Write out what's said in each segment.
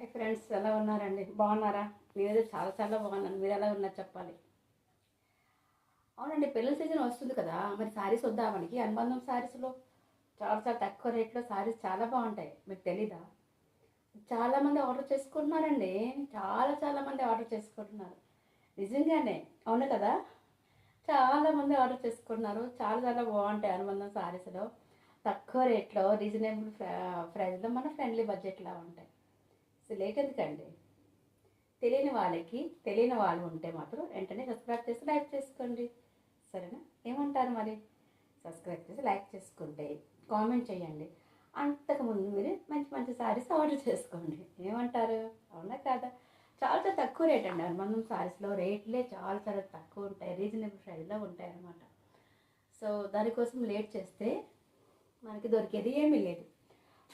Hi friends, ఎలా ఉన్నారండి? బాగున్నారా? నేనైతే చాలా చాలా బాగున్నాను. మీరు ఎలా ఉన్నారు చెప్పాలి. అవునండి, పెళ్ళి సీజన్ వస్తుంది కదా, మరి శారీస్ వద్దా మనకి? అనుబంధం శారీస్లో చాలా చాలా తక్కువ రేట్లో శారీస్ చాలా బాగుంటాయి. మీకు తెలీదా? చాలామంది ఆర్డర్ చేసుకుంటున్నారండి. చాలా చాలామంది ఆర్డర్ చేసుకుంటున్నారు. నిజంగానే అవును కదా. చాలామంది ఆర్డర్ చేసుకుంటున్నారు. చాలా చాలా బాగుంటాయి అనుబంధం శారీస్లో. తక్కువ రేట్లో రీజనబుల్ ప్రైస్లో మన ఫ్రెండ్లీ బడ్జెట్లో ఉంటాయి. సో లేట్ ఎందుకండి? తెలియని వాళ్ళు ఉంటే మాత్రం వెంటనే సబ్స్క్రైబ్ చేసి లైక్ చేసుకోండి. సరేనా? ఏమంటారు మరి? సబ్స్క్రైబ్ చేసి లైక్ చేసుకుంటే కామెంట్ చేయండి. అంతకుముందు మీరు మంచి మంచి శారీస్ ఆర్డర్ చేసుకోండి. ఏమంటారు? అవునా కాదా? చాలా చాలా తక్కువ రేట్ అండి. అనుబంధం శారీస్లో రేట్లే చాలా చాలా తక్కువ ఉంటాయి. రీజనబుల్ ప్రైస్లో ఉంటాయి అన్నమాట. సో దానికోసం లేట్ చేస్తే మనకి దొరికేది ఏమీ లేదు.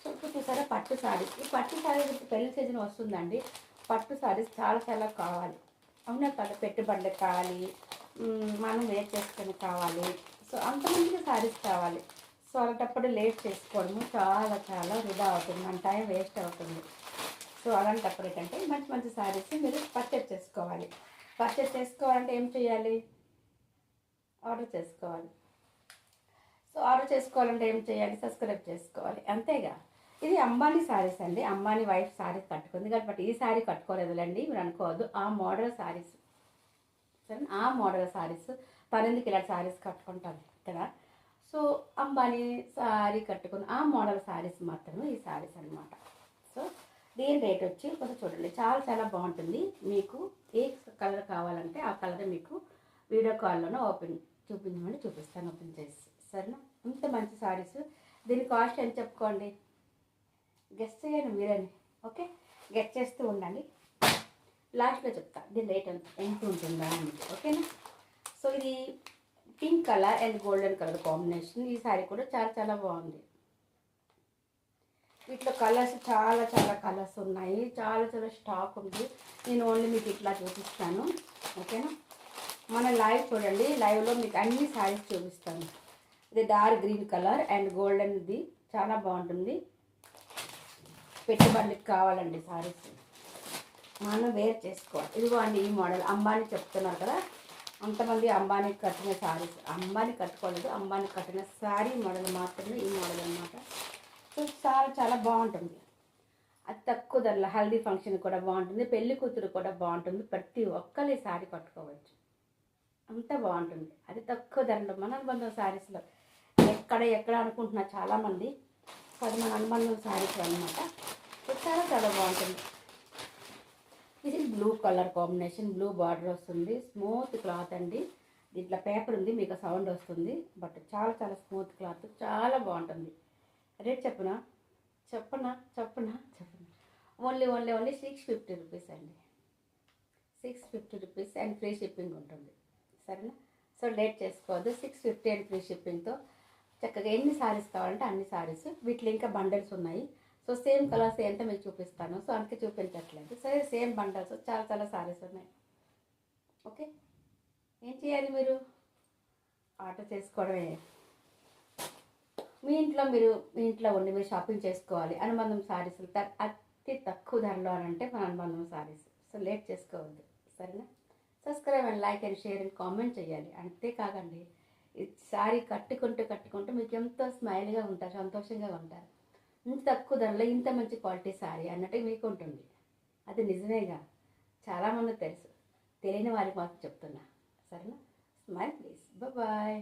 సో ఇప్పుడు చూసారా, పట్టు శారీస్. ఈ పట్టు శారీస్ పెళ్లి సీజన్ వస్తుందండి. పట్టు శారీస్ చాలా చాలా కావాలి. అవునా కదా? పెట్టుబడులకు కావాలి, మనం వేర్ చేసుకొని కావాలి. సో అంతమందికి శారీస్ కావాలి. సో అలాంటప్పుడు లేట్ చేసుకోవడము చాలా చాలా వృధా అవుతుంది, మన టైం వేస్ట్ అవుతుంది. సో అలాంటప్పుడు ఏంటంటే మంచి మంచి శారీస్ మీరు పర్చేస్ చేసుకోవాలి. పర్చేస్ చేసుకోవాలంటే ఏం చేయాలి? ఆర్డర్ చేసుకోవాలి. సో ఆర్డర్ చేసుకోవాలంటే ఏం చేయాలి? సబ్స్క్రైబ్ చేసుకోవాలి. అంతేగా. ఇది అంబానీ శారీస్ అండి. అంబానీ వైఫ్ శారీస్ కట్టుకుంది కాబట్టి ఈ శారీ కట్టుకోలేదులేండి, మీరు అనుకోవద్దు. ఆ మోడల్ శారీస్, సరే, ఆ మోడల్ శారీస్. తనెందుకు ఇలాంటి శారీస్ కట్టుకుంటాను కదా. సో అంబానీ శారీ కట్టుకున్న ఆ మోడల్ శారీస్ మాత్రమే ఈ శారీస్ అనమాట. సో దీని రేట్ వచ్చి కొంచెం చూడండి, చాలా చాలా బాగుంటుంది. మీకు ఏ కలర్ కావాలంటే ఆ కలర్ మీకు వీడియో కాల్లోనే చూపించమని చూపిస్తాను, ఓపెన్ చేసి. సరేనా? ఇంత మంచి శారీస్. దీని కాస్ట్ ఎంత చెప్పుకోండి, గెస్ట్ చేయండి మీరని. ఓకే, గెస్ట్ చేస్తూ ఉండండి. లాస్ట్లో చెప్తా దీని రేట్ ఎంత ఉంటుందా అని. ఓకేనా? సో ఇది pink colour and golden colour combination. ఈ శారీ కూడా చాలా చాలా బాగుంది. వీటిలో కలర్స్ చాలా చాలా కలర్స్ ఉన్నాయి. చాలా చాలా స్టాక్ ఉంది. నేను ఓన్లీ మీకు ఇట్లా చూపిస్తాను. ఓకేనా? మన లైవ్ చూడండి, లైవ్లో మీకు అన్ని శారీస్ చూపిస్తాను. ఇది dark green colour and golden. ఇది చాలా బాగుంటుంది. పెట్టుబడికి కావాలండి శారీస్, మనం వేర్ చేసుకోవాలి. ఇదిగో అండి ఈ మోడల్. అంబానీ చెప్తున్నారు కదా, అంతమంది అంబానీ కట్టిన శారీస్. అంబానీ కట్టుకోలేదు, అంబానీ కట్టిన శారీ మోడల్ మాత్రమే ఈ మోడల్ అనమాట. సో చాలా చాలా బాగుంటుంది. అది తక్కువ ధరలో హల్దీ ఫంక్షన్ కూడా బాగుంటుంది, పెళ్లి కూతురు కూడా బాగుంటుంది. ప్రతి ఒక్కరు ఈ శారీ కట్టుకోవచ్చు, అంత బాగుంటుంది. అది తక్కువ ధరలో మన అనుబంధం శారీస్లో. ఎక్కడ అనుకుంటున్నారు చాలామంది, అది మన అనుబంధం శారీస్ అనమాట. చాలా చాలా బాగుంటుంది. ఇది blue colour combination, blue border వస్తుంది. స్మూత్ క్లాత్ అండి. దీంట్లో పేపర్ ఉంది, మీకు సౌండ్ వస్తుంది, బట్ చాలా చాలా స్మూత్ క్లాత్, చాలా బాగుంటుంది. రేట్ చెప్పనా? ఓన్లీ 650 రూపీస్ అండి. 650 రూపీస్ అండ్ ఫ్రీ షిప్పింగ్ ఉంటుంది. సరేనా? సో లేట్ చేసుకోవద్దు. 650 అండ్ ఫ్రీ షిప్పింగ్తో చక్కగా ఎన్ని శారీస్ కావాలంటే అన్ని శారీస్. వీటిలో ఇంకా బండల్స్ ఉన్నాయి. సో సేమ్ కలర్స్ ఎంత మీకు చూపిస్తాను, సో అందుకే చూపించట్లేదు. సరే, సేమ్ బండల్స్ చాలా చాలా శారీస్ ఉన్నాయి. ఓకే, ఏం చేయాలి? మీరు ఆర్డర్ చేసుకోవడమే. మీ ఇంట్లో ఉండి మీరు షాపింగ్ చేసుకోవాలి. అనుబంధం శారీస్ అతి తక్కువ ధరలో అని అంటే మన అనుబంధం శారీస్. సో లేట్ చేసుకోవద్దు. సరేనా? Subscribe and like and share and comment చేయాలి. అంతేకాదండి, ఈ శారీ కట్టుకుంటూ మీకు ఎంతో స్మైల్గా ఉంటారు, సంతోషంగా ఉంటారు. ఇంత తక్కువ ధరలో ఇంత మంచి క్వాలిటీ శారీ అన్నట్టు మీకు ఉంటుంది. అది నిజమేగా, చాలామంది తెలుసు, తెలియని వారికి మాత్రం చెప్తున్నా. సరేనా? Smile please. బాయ్.